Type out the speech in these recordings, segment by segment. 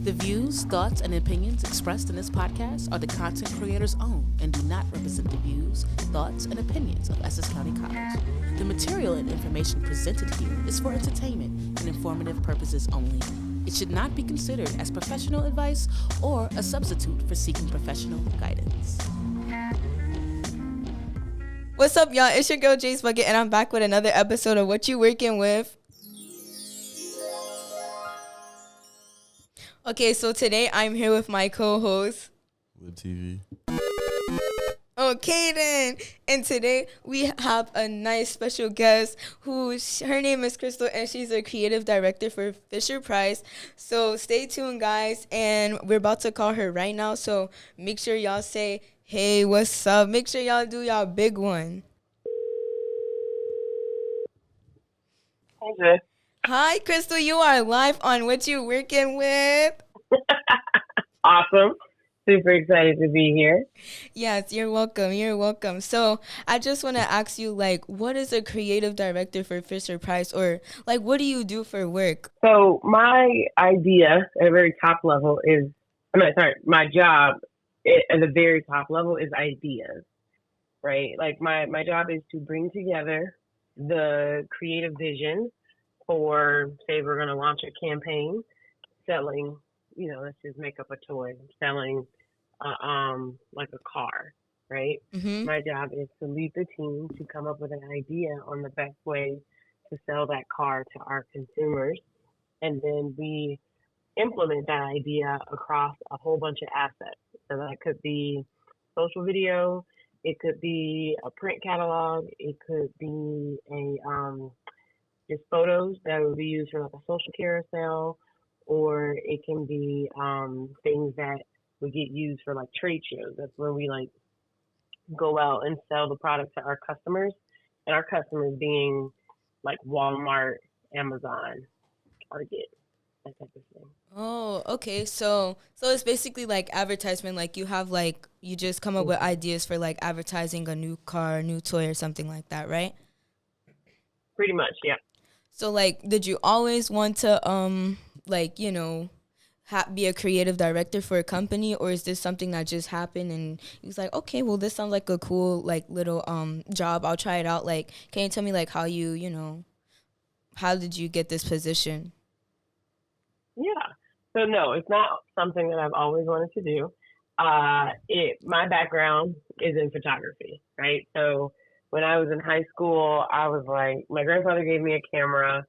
The views, thoughts, and opinions expressed in this podcast are the content creator's own and do not represent the views, thoughts, and opinions of Essex County College. The material and information presented here is for entertainment and informative purposes only. It should not be considered as professional advice or a substitute for seeking professional guidance. What's up, y'all? It's your girl, Jaesbuggin, and I'm back with another episode of What You Working With. Okay, so today I'm here with my co-host. With TV. Okay, then. And today we have a nice special guest her name is Crystal, and she's a creative director for Fisher-Price. So stay tuned, guys, and we're about to call her right now. So make sure y'all say, hey, what's up? Make sure y'all do y'all big one. Okay. Hi, Crystal. You are live on What You Working With. Awesome. Super excited to be here. Yes, you're welcome. You're welcome. So I just want to ask you, what is a creative director for Fisher-Price, or what do you do for work? So my idea at a very top level my job at the very top level is ideas, right? My job is to bring together the creative vision for, say, we're going to launch a campaign selling, let's just make up a toy, selling a car, right? Mm-hmm. My job is to lead the team to come up with an idea on the best way to sell that car to our consumers. And then we implement that idea across a whole bunch of assets. So that could be social video, it could be a print catalog, it could be just photos that would be used for a social carousel, or it can be things that would get used for trade shows. That's where we go out and sell the product to our customers, and our customers being Walmart, Amazon, Target, that type of thing. Oh, okay. So it's basically advertisement. You have you just come up with ideas for advertising a new car, new toy, or something like that, right? Pretty much, yeah. So did you always want to be a creative director for a company, or is this something that just happened and you was like, okay, well, this sounds like a cool little job, I'll try it out? Can you tell me how you how did you get this position? Yeah. So no, it's not something that I've always wanted to do. My background is in photography, right? So when I was in high school, I was my grandfather gave me a camera,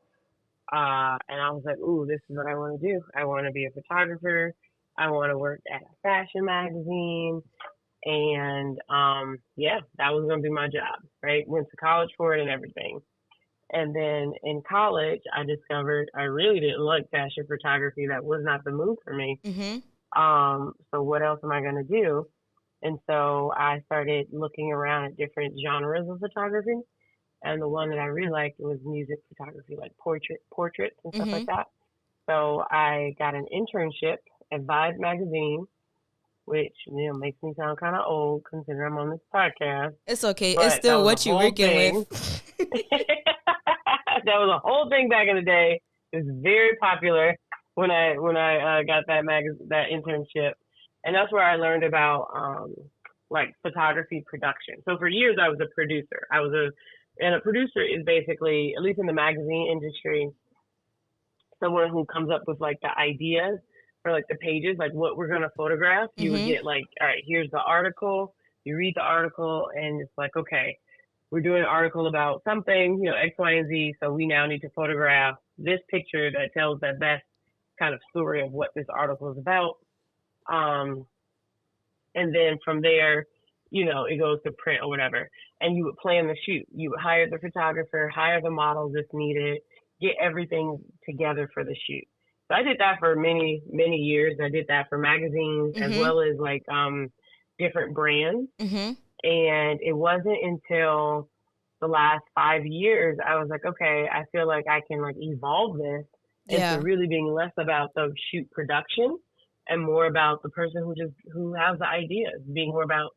and I was like, ooh, this is what I want to do. I want to be a photographer. I want to work at a fashion magazine. And, that was going to be my job, right? Went to college for it and everything. And then in college, I discovered I really didn't like fashion photography. That was not the move for me. Mm-hmm. So what else am I going to do? And so I started looking around at different genres of photography. And the one that I really liked was music photography, portraits and stuff like that. So I got an internship at Vibe magazine, which makes me sound kind of old considering I'm on this podcast. It's okay. It's still What You Working With. That was a whole thing back in the day. It was very popular when I got that internship, and that's where I learned about photography production. So for years I was a producer. And a producer is basically, at least in the magazine industry, someone who comes up with the ideas for the pages, what we're going to photograph. You would get all right, here's the article. You read the article and it's okay, we're doing an article about something, X, Y, and Z. So we now need to photograph this picture that tells the best kind of story of what this article is about. And then from there, it goes to print or whatever. And you would plan the shoot. You would hire the photographer, hire the models if needed, get everything together for the shoot. So I did that for many, many years. I did that for magazines as well as different brands. Mm-hmm. And it wasn't until the last 5 years I was okay, I feel like I can evolve this into really being less about the shoot production and more about the person who has the ideas, being more about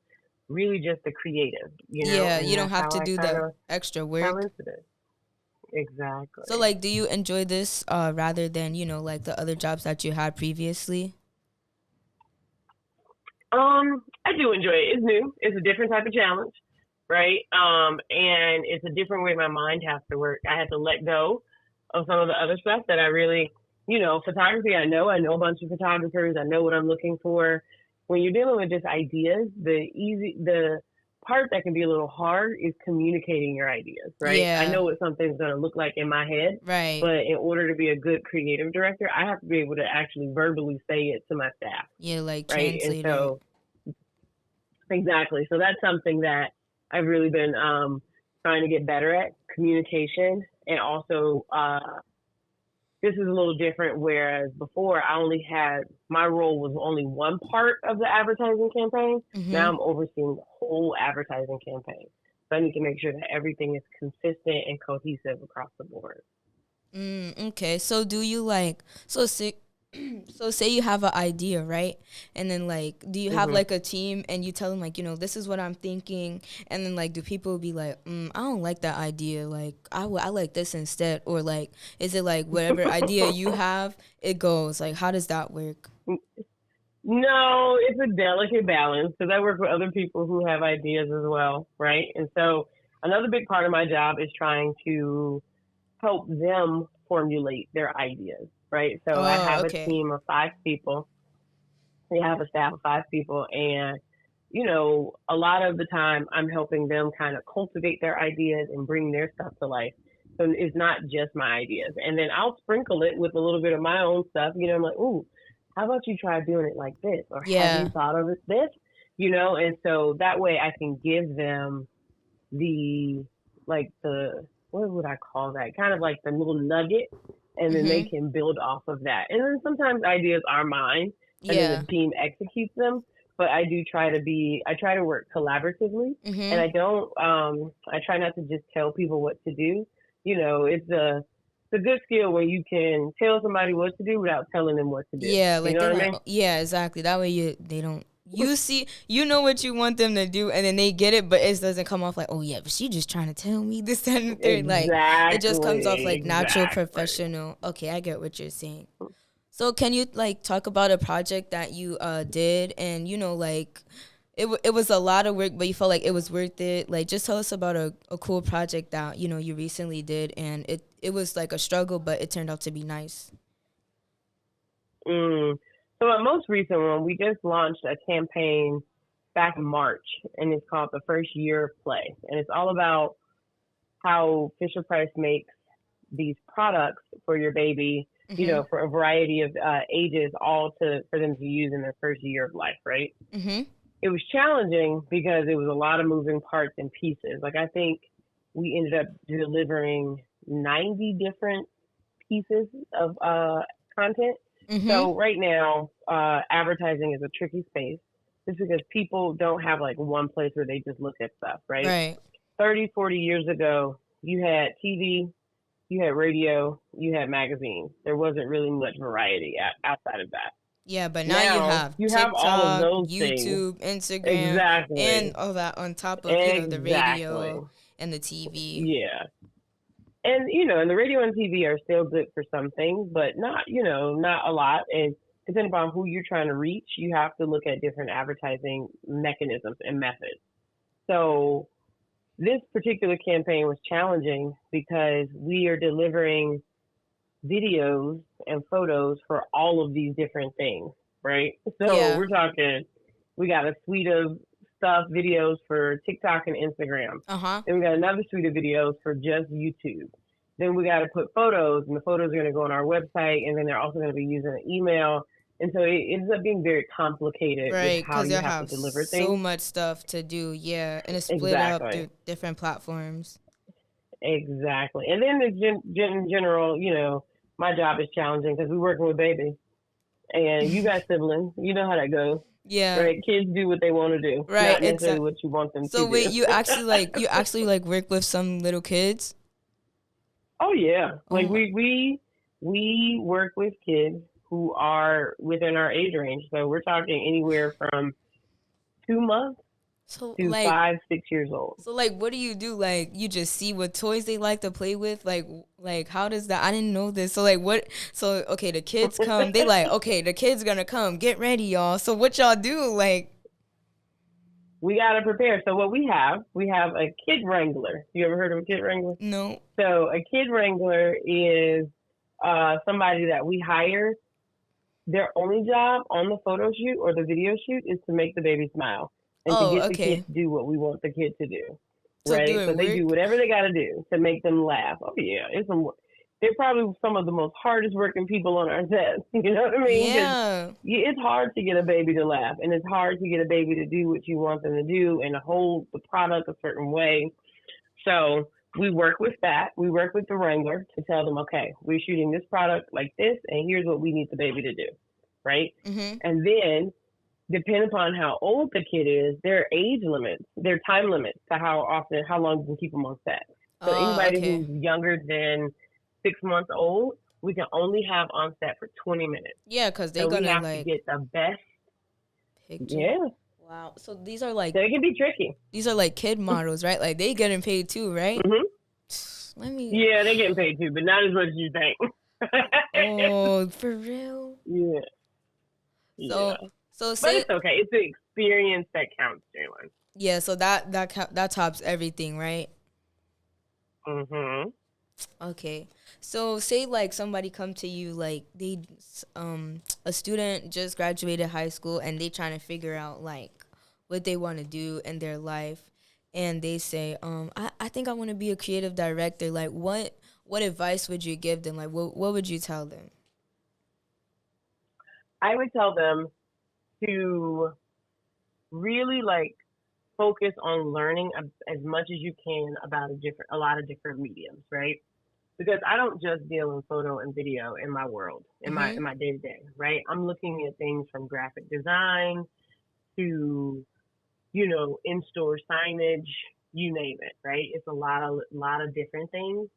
really just the creative, Yeah, and you don't have to do the fell extra work. into this. Exactly. So, like, do you enjoy this rather than, you know, like the other jobs that you had previously? I do enjoy it. It's new. It's a different type of challenge, right? And it's a different way my mind has to work. I had to let go of some of the other stuff that I really, photography. I know a bunch of photographers. I know what I'm looking for. When you're dealing with just ideas, the part that can be a little hard is communicating your ideas, right? I Yeah, know what something's going to look like in my head, right. but in order to be a good creative director, I have to be able to actually verbally say it to my staff, Yeah, like right? And translate it. so, exactly. So that's something that I've really been trying to get better at, communication, and also this is a little different. Whereas before, my role was only one part of the advertising campaign. Now I'm overseeing the whole advertising campaign. So I need to make sure that everything is consistent and cohesive across the board. Okay. So do you like so say you have an idea, right? And then like do you have hmm like a team and you tell them like, you know, this is what I'm thinking, and then like do people be like, I don't like that idea, like I like this instead, or like is it like whatever idea you have, it goes, like how does that work? No, it's a delicate balance because I work with other people who have ideas as well, right? And so another big part of my job is trying to help them formulate their ideas, right? So I Oh, have a okay. team of 5 people. We have a staff of 5 people, and a lot of the time I'm helping them kind of cultivate their ideas and bring their stuff to life. So it's not just my ideas. And then I'll sprinkle it with a little bit of my own stuff. I'm like, ooh, how about you try doing it like this? Or have you Yeah. thought of this? And so that way I can give them the, what would I call that? Kind of like the little nugget, and then they Mhm. can build off of that. And then sometimes ideas are mine, and then Yeah. the team executes them. But I try to work collaboratively, and Mhm. I try not to just tell people what to do. It's a good skill when you can tell somebody what to do without telling them what to do. Yeah, You like know they're what I like, mean? "Oh," yeah, exactly. That way they don't, you see, you know what you want them to do, and then they get it, but it doesn't come off like, oh yeah, but she just trying to tell me this, that, and the third. Like it just comes off Exactly, like natural, exactly. professional. Okay, I get what you're saying. So can you like talk about a project that you did, and you know like it was a lot of work, but you felt like it was worth it. Like just tell us about a cool project that you know you recently did, and it was like a struggle, but it turned out to be nice. Mm. So my most recent one, we just launched a campaign back in March, and it's called the First Year of Play, and it's all about how Fisher Price makes these products for your baby, Mhm. for a variety of ages, all for them to use in their first year of life, right? Mhm. It was challenging because it was a lot of moving parts and pieces. Like I think we ended up delivering 90 different pieces of content. Mhm. So right now, advertising is a tricky space just because people don't have like one place where they just look at stuff, right? Right. 30, 40 years ago, you had TV, you had radio, you had magazines. There wasn't really much variety outside of that. Yeah, but now you Now have you have all of TikTok, those things. YouTube, Instagram, Exactly. and all that on top of, you know, the Exactly. radio and the TV. Yeah. And and the radio and TV are still good for some things, but not a lot. And depending upon who you're trying to reach, you have to look at different advertising mechanisms and methods. So this particular campaign was challenging because we are delivering videos and photos for all of these different things, right? So Yeah. we're talking, we got a suite of stuff, videos for TikTok and Instagram. Uh-huh. Then we got another suite of videos for just YouTube. Then we got to put photos, and the photos are going to go on our website, and then they're also going to be using an email. And so it ends up being very complicated with Right, how because you you have to have deliver so things. much stuff to do. Yeah, and it's split up Exactly. through different platforms. Exactly. And then in general, my job is challenging because we're working with babies, and you got siblings. You know how that goes, Yeah. right? Kids do what they want to do, Right, not necessarily exactly. what you want them to So wait, do. you actually like work with some little kids? Oh yeah, Oh like my. we work with kids who are within our age range. So we're talking anywhere from 2 months So to like 5, 6 years old. So like, what do you do? Like, you just see what toys they like to play with. Like how does that? I didn't know this. So like, what? So okay, the kids come. They like, okay, the kids gonna come. Get ready, y'all. So what y'all do? Like, We gotta prepare. So what we have a kid wrangler. You ever heard of a kid wrangler? no. So a kid wrangler is somebody that we hire. Their only job on the photo shoot or the video shoot is to make the baby smile and to Oh, get the okay. kid to do what we want the kid to do. So Right? do it So they work? do whatever they gotta do to make them laugh. Oh yeah, they're probably some of the most hardest working people on our set. You know what I mean? 'Cause Yeah. it's hard to get a baby to laugh, and it's hard to get a baby to do what you want them to do and to hold the product a certain way. So we work with that. We work with the wrangler to tell them, okay, we're shooting this product like this, and here's what we need the baby to do, right? Mhm. And then, depending upon how old the kid is, there are age limits, there are time limits to how long you can keep them on set. So anybody Okay. who's younger than 6 months old, we can only have on set for 20 minutes. Yeah, cause they So we gonna have to like get the best. picture. Yeah, Wow. So these are like so it can be tricky. kid models, right? Like they getting paid too, right? Let me. Yeah, they're getting paid too, but not as much as you think. Oh, for real. Yeah. So Yeah. so But say it's okay. It's the experience that counts, Jalen. yeah. So that tops everything, right? Mm-hmm. Okay. So say like somebody come to you like a student just graduated high school and they trying to figure out like what they want to do in their life, and they say I think I want to be a creative director. Like what advice would you give them? Like what would you tell them? I would tell them to really like focus on learning as much as you can about a lot of different mediums, right? Because I don't just deal in photo and video in my world, in my day to day, right? I'm looking at things from graphic design to, in-store signage, you name it, right? It's a lot of different things.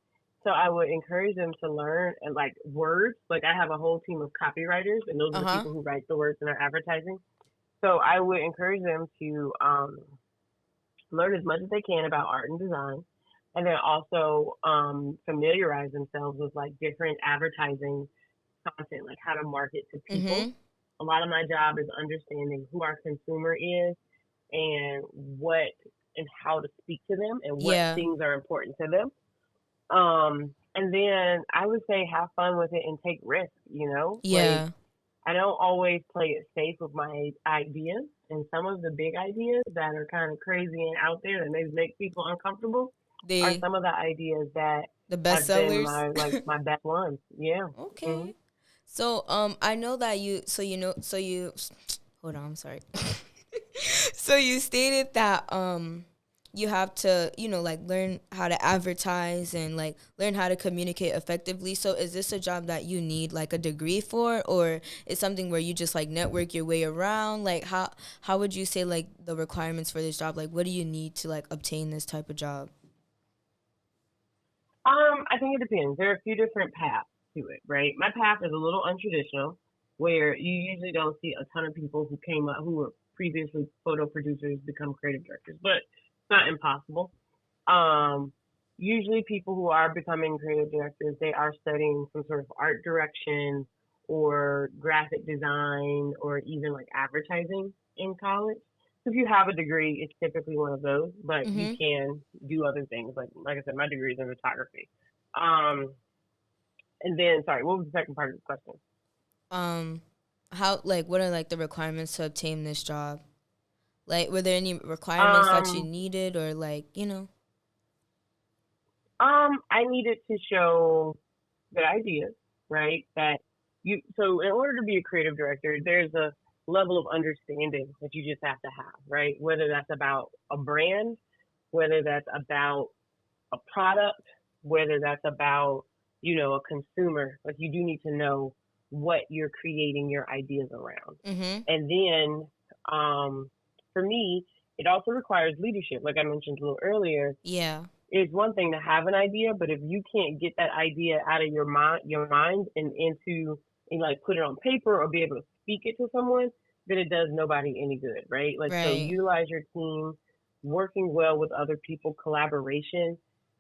So I would encourage them to learn and like words. Like I have a whole team of copywriters, and those are the people who write the words in our advertising. So I would encourage them to learn as much as they can about art and design, and then also familiarize themselves with like different advertising content, like how to market to people. A lot of my job is understanding who our consumer is and what and how to speak to them and what Yeah. things are important to them. And then I would say have fun with it and take risks, Yeah. Like I don't always play it safe with my ideas, and some of the big ideas that are kind of crazy and out there that maybe make people uncomfortable are some of the ideas that the have been bestsellers. my best ones. Yeah. Okay. Mm-hmm. So I know that you hold on, I'm sorry. So you stated that you have to, like learn how to advertise and like learn how to communicate effectively. So is this a job that you need like a degree for, or is something where you just like network your way around? Like how would you say like the requirements for this job? Like what do you need to like obtain this type of job? I think it depends. There are a few different paths to it, right? My path is a little untraditional, where you usually don't see a ton of people who came up who were previously photo producers become creative directors, but it's not impossible. Usually people who are becoming creative directors, they are studying some sort of art direction or graphic design or even like advertising in college. So if you have a degree, it's typically one of those, but you can do other things. Like I said, my degree is in photography. And then, sorry, what was the second part of the question? How like what are like the requirements to obtain this job? Like were there any requirements that you needed, or like, I needed to show good ideas, right? So in order to be a creative director, there's a level of understanding that you just have to have, right? Whether that's about a brand, whether that's about a product, whether that's about, a consumer, like you do need to know what you're creating your ideas around. And then, for me, it also requires leadership. Like I mentioned a little earlier, it's one thing to have an idea, but if you can't get that idea out of your mind and like put it on paper or be able to speak it to someone, then it does nobody any good, right? Like, so Right. utilize your team, working well with other people, collaboration.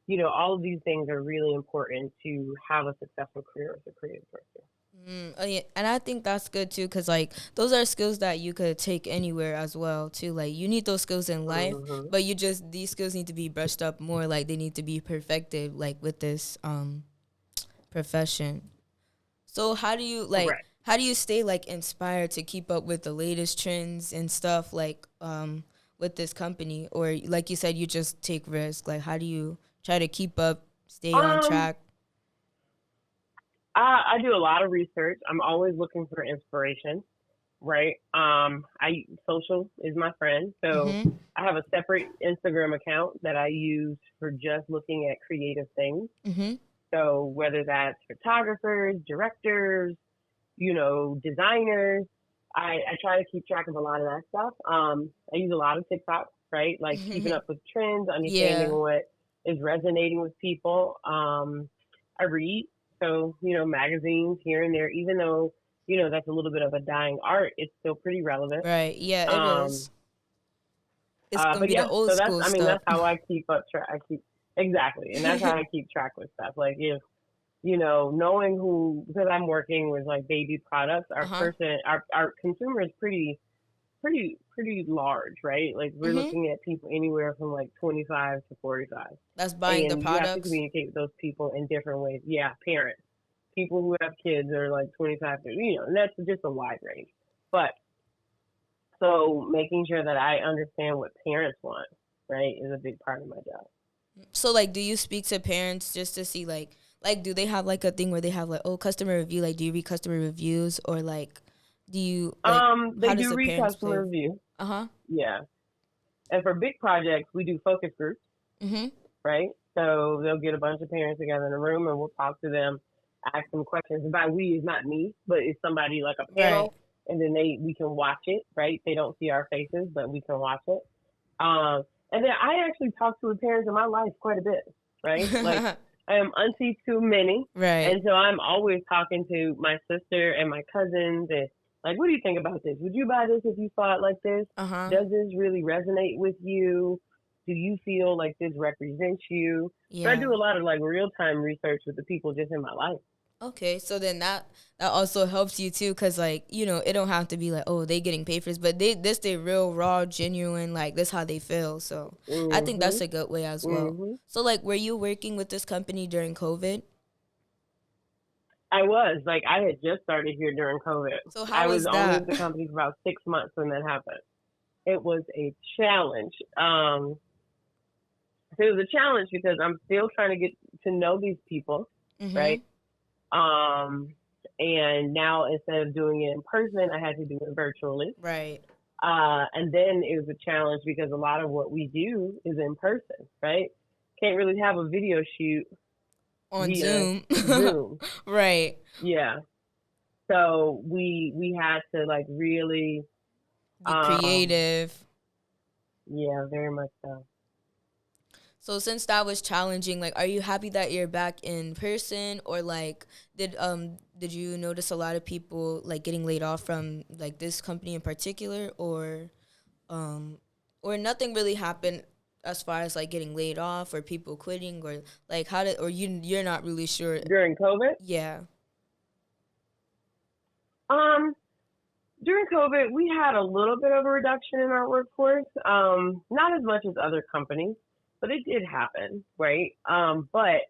All of these things are really important to have a successful career as a creative person. Oh, yeah. And I think that's good too, because like those are skills that you could take anywhere as well too. Like you need those skills in life, Mm-hmm. but these skills need to be brushed up more. Like they need to be perfected, like with this profession. So Correct. how do you stay like inspired to keep up with the latest trends and stuff like with this company? Or like you said, you just take risks. Like how do you try to keep up, stay on Um, track? I do a lot of research. I'm always looking for inspiration, right? Social is my friend, so Mm-hmm. I have a separate Instagram account that I use for just looking at creative things. Mm-hmm. So whether that's photographers, directors, designers, I try to keep track of a lot of that stuff. I use a lot of TikTok, right? Like keeping up with trends, understanding Yeah. what is resonating with people. I read, so, magazines here and there, even though, that's a little bit of a dying art, it's still pretty relevant. Right. Yeah, it Um, is. It's gonna but be the yeah, old so that's, school I mean, stuff. that's how I keep up track. Exactly. And that's how I keep track with stuff. Like if, knowing who, because I'm working with like baby products, Uh-huh. our consumer is pretty large, right? Like we're Mm-hmm. looking at people anywhere from like 25 to 45. That's buying the And you have to products. communicate with those people in different ways. Yeah, parents, people who have kids are like 25 to, and that's just a wide range. But so making sure that I understand what parents want, right, is a big part of my job. So like do you speak to parents just to see like do they have like a thing where they have like, oh, customer review, like do you read customer reviews, or like do you like They how does do the read parents customer play? review. Uh-huh. Yeah. And for big projects, we do focus groups, Mm-hmm. right? So they'll get a bunch of parents together in a room and we'll talk to them, ask them questions. And by we is not me, but it's somebody like a Right. panel, and then we can watch it, right? They don't see our faces, but we can watch it. And then I actually talk to the parents in my life quite a bit, right? Like I am auntie to many, Right. and so I'm always talking to my sister and my cousins and like, what do you think about this? Would you buy this if you saw it like this? Uh-huh. Does this really resonate with you? Do you feel like this represents you? So I Yeah. do a lot of like real time research with the people just in my life. Okay, so then that also helps you too, cause like it don't have to be like, oh, they getting paid for this, but they real raw, genuine, like this how they feel. So I think that's Mhm. a good way as well. Mhm. So like, were you working with this company during COVID? I was like, I had just started here during COVID. So I how was was only that? with the company for about 6 months when that happened. It was a challenge. So it was a challenge because I'm still trying to get to know these people, Mhm. right? Um, and now instead of doing it in person, I had to do it virtually. Right. And then it was a challenge because a lot of what we do is in person, right? Can't really have a video shoot On via Zoom. Zoom. Right. Yeah. So we had to like really, Be um, creative. yeah, very much so. So since that was challenging, like, are you happy that you're back in person, or like, did you notice a lot of people like getting laid off from like this company in particular, um, or nothing really happened as far as like getting laid off or people quitting, or like how did, or you're not really sure? During COVID, Yeah. um, during COVID, we had a little bit of a reduction in our workforce. Not as much as other companies, but it did happen, right? But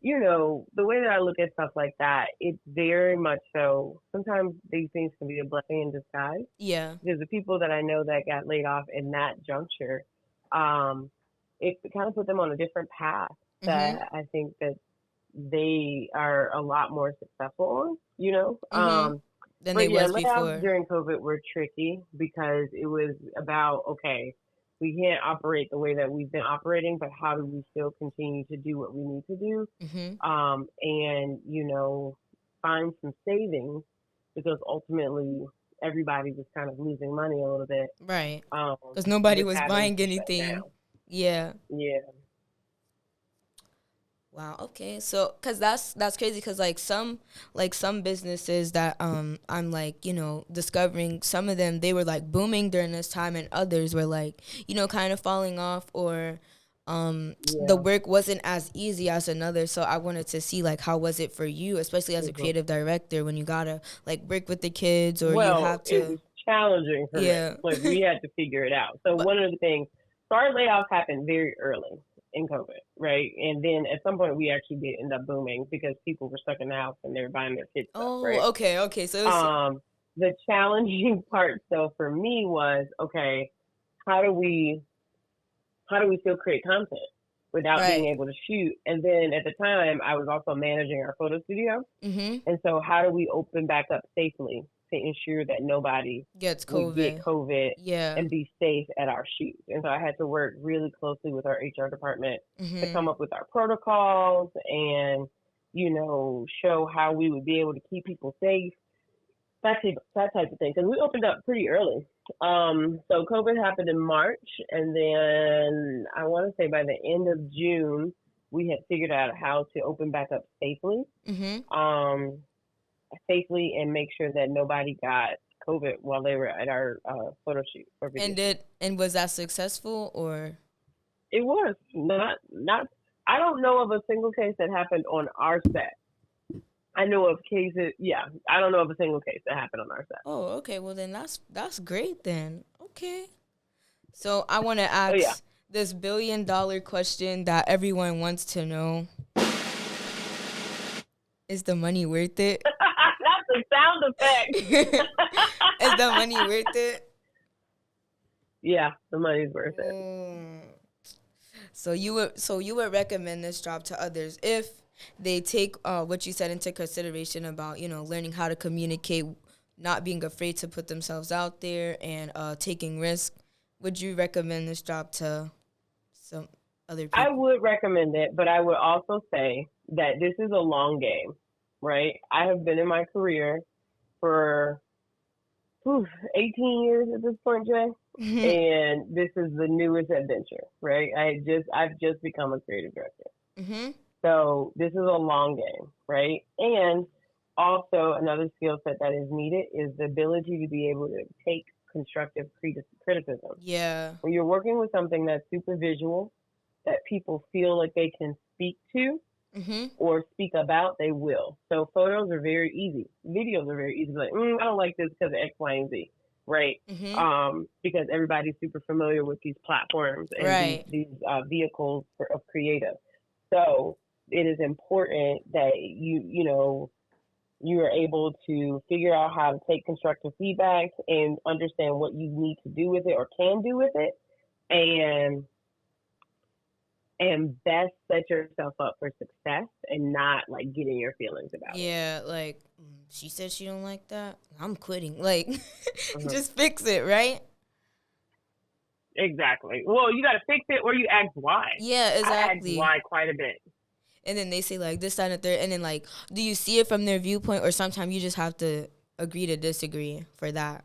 the way that I look at stuff like that, it's very much so. Sometimes these things can be a blessing in disguise Yeah. because the people that I know that got laid off in that juncture, um, it kind of put them on a different path Mhm. that I think that they are a lot more successful on. Mhm. Than they But yeah, was layoffs before. during COVID were tricky because it was about, okay, we can't operate the way that we've been operating, but how do we still continue to do what we need to do? Mhm. And, find some savings because ultimately everybody was kind of losing money a little bit Right. Because nobody with was having buying to shut anything. down. Yeah. Yeah. Wow. Okay. So, cause that's crazy. Cause some businesses that I'm like discovering, some of them, they were like booming during this time, and others were like kind of falling off, or the work wasn't as easy as another. So I wanted to see like how was it for you, especially as a creative director, when you gotta like work with the kids, or you have to. It was challenging for me. Like we had to figure it out. So one of the things, our layoffs happened very early in COVID, right? And then at some point we actually did end up booming because people were stuck in the house and they were buying their kids stuff, right? Okay. So it was, the challenging part, though, for me was, okay, how do we still create content without being able to shoot? And then at the time, I was also managing our photo studio. Mm-hmm. And so how do we open back up safely to ensure that nobody gets would get COVID Yeah. and be safe at our shoots? And so I had to work really closely with our HR department to come up with our protocols and, show how we would be able to keep people safe. That type of thing. Because we opened up pretty early. So COVID happened in March, and then I want to say by the end of June, we had figured out how to open back up safely. Mm-hmm. Safely, and make sure that nobody got COVID while they were at our photo shoot. Or video. And was that successful, or? It was not. I don't know of a single case that happened on our set. I know of cases. Yeah, I don't know of a single case that happened on our set. Oh, okay. Well, then that's great then. Okay. So I want to ask this $1 billion question that everyone wants to know. Is the money worth it? That's a sound effect. Is the money worth it? Yeah, the money's worth it. So you would recommend this job to others if they take what you said into consideration about learning how to communicate, not being afraid to put themselves out there, and taking risks. Would you recommend this job to some other people? I would recommend it, but I would also say that this is a long game, right? I have been in my career for 18 years at this point, Jay, and this is the newest adventure, right? I've just become a creative director. Mm-hmm. So this is a long game, right? And also another skill set that is needed is the ability to be able to take constructive criticism. Yeah. When you're working with something that's super visual, that people feel like they can speak to or speak about, they will. So photos are very easy. Videos are very easy. Like, I don't like this because of X, Y, and Z, right? Because everybody's super familiar with these platforms and these vehicles of creative. So it is important that you are able to figure out how to take constructive feedback and understand what you need to do with it or can do with it, and best set yourself up for success and not like get in your feelings about it. Yeah, like she said she don't like that, I'm quitting. Like just fix it, right? Exactly. Well, you got to fix it or you ask why. Yeah, exactly. I ask why quite a bit. And then they say like this, that, and the third. And then like, do you see it from their viewpoint, or sometimes you just have to agree to disagree for that?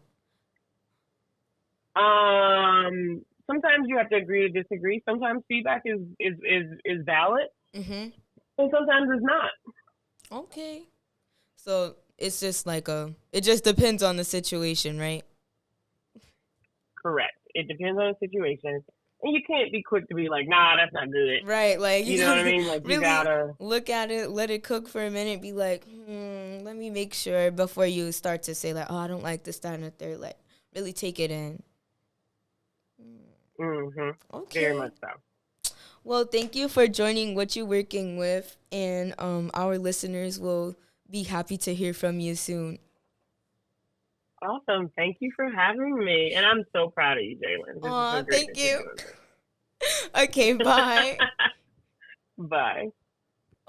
Sometimes you have to agree to disagree. Sometimes feedback is valid, and sometimes it's not. Okay. So it's just like it just depends on the situation, right? Correct. It depends on the situation. And you can't be quick to be like, nah, that's not good. Right, like you know what I mean? Like really you gotta look at it, let it cook for a minute, be like, let me make sure before you start to say like, oh, I don't like this, that, and the third. Like, really take it in. Okay. Very much so. Well, thank you for joining What You Working With, and our listeners will be happy to hear from you soon. Awesome. Thank you for having me. And I'm so proud of you, Jalen. Aw, thank you. Okay, bye. Bye.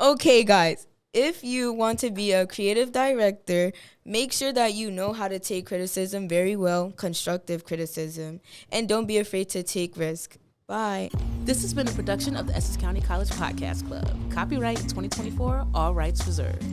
Okay, guys. If you want to be a creative director, make sure that you know how to take criticism very well, constructive criticism, and don't be afraid to take risks. Bye. This has been a production of the Essex County College Podcast Club. Copyright 2024, all rights reserved.